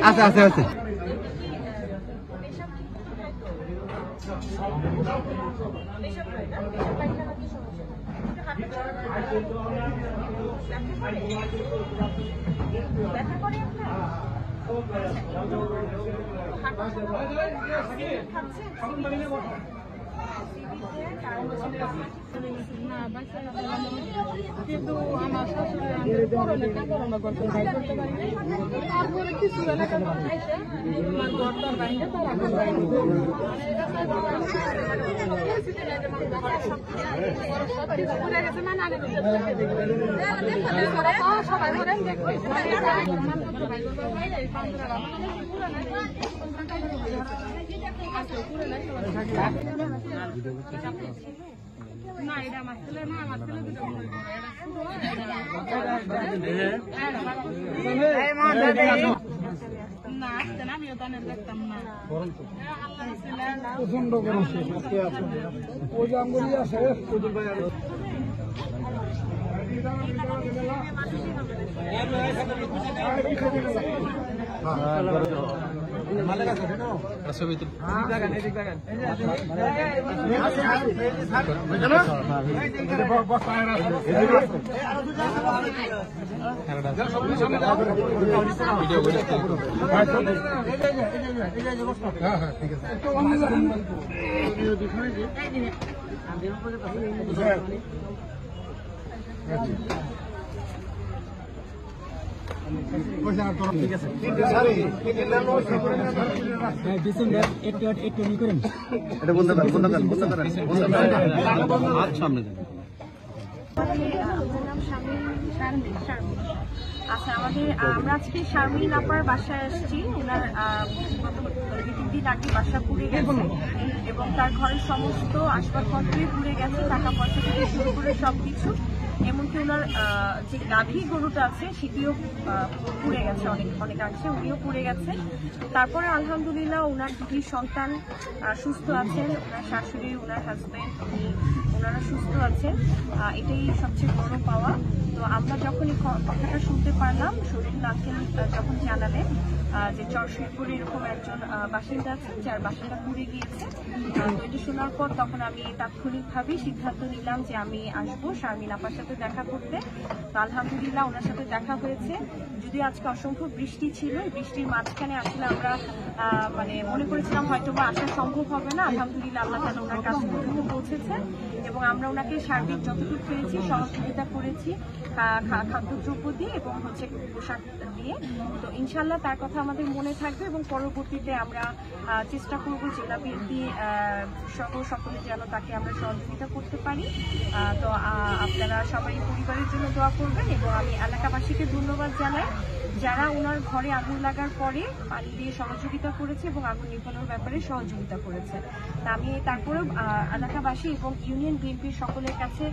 আচ্ছা আচ্ছা আচ্ছা কিন্তু আমার শাশুড়ি করোনা করতে পারি তারপরে কিছু এলাকা সবাই না এটা আমার ছেলে না আমার ছেলে দুটো না আসতেন আমিও তো দেখতাম না প্রচন্ড গরম ওই যে আঙ্গুলি আছে আচ্ছা আমরা আজকে শারমিন আপার বাসায় আসছি। ওনার দিন আগে বাসা পুড়ে গেছে এবং তার ঘরের সমস্ত আসবাবপত্রই পুড়ে গেছে, টাকা পয়সা থেকে শুরু করে সবকিছু, এমনকি ওনার যে গাভী গরুটা আছে সেটিও পুড়ে গেছে অনেকাংশে, উনিও পুড়ে গেছে। তারপরে আলহামদুলিল্লাহ ওনার দুটি সন্তান সুস্থ আছেন, ওনার শাশুড়ি ওনার হাজবেন্ড ওনারা সুস্থ আছেন, এটাই সবচেয়ে বড় পাওয়া। তো আমরা যখন এই কথাটা শুনতে পারলাম, শহীদুল আঙ্কেল যখন জানালেন যে চরশরীপুরে এরকম একজন বাসিন্দা আছেন যার বাসাটা পুড়ে গিয়েছে, তো এটা শোনার পর তখন আমি তাৎক্ষণিকভাবেই সিদ্ধান্ত নিলাম যে আমি আসবো শারমিন আপার সাথে দেখা করতে। তো আলহামদুলিল্লাহ ওনার সাথে দেখা হয়েছে। যদি আজকে অসংখ্য বৃষ্টি ছিল, বৃষ্টির মাঝখানে আসলে আমরা মনে করেছিলাম হয়তো বা আসা সম্ভব হবে না। আলহামদুলিল্লাহ আল্লাহ তাআলা ওনার কাছে পর্যন্ত পৌঁছেছেন এবং আমরা ওনাকে সার্বিক যতটুকু পেরেছি সহযোগিতা করেছি খাদ্যদ্রব্য দিয়ে এবং পোশাক দিয়ে। তো ইনশাল্লাহ তার কথা আমাদের মনে থাকবে এবং পরবর্তীতে আমরা চেষ্টা করবো জেলা বিএনপি সহ সকলে যেন তাকে আমরা সহযোগিতা করতে পারি। তো আপনারা সবাই পরিবারের জন্য দোয়া করবেন এবং আমি এলাকাবাসীকে ধন্যবাদ জানাই যারা ওনার ঘরে আগুন লাগার পরে পানি দিয়ে সহযোগিতা করেছে এবং আগুন নিভানোর ব্যাপারে সহযোগিতা করেছে। তা আমি তারপরেও এলাকাবাসী এবং ইউনিয়ন বিএনপির সকলের কাছে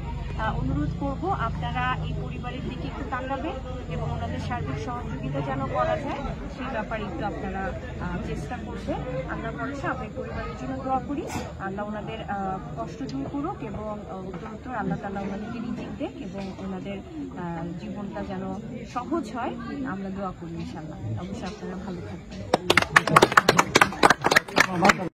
অনুরোধ করব আপনারা এই পরিবারের দিকে একটু তাকাবেন এবং ওনাদের সার্বিক সহযোগিতা যেন করা যায় সেই ব্যাপারে একটু আপনারা চেষ্টা করবেন। আমরা ভরসা আমরা পরিবারের জন্য দোয়া করি, আল্লাহ ওনাদের কষ্ট দূর করুক এবং উত্তরোত্তর আল্লাহ তাআলা ওনাদেরকে রিজিক দেখ এবং ওনাদের জীবনটা যেন সহজ হয়, আমরা দোয়া করি ইনশাআল্লাহ। অবশ্যই আপনারা ভালো থাকবেন।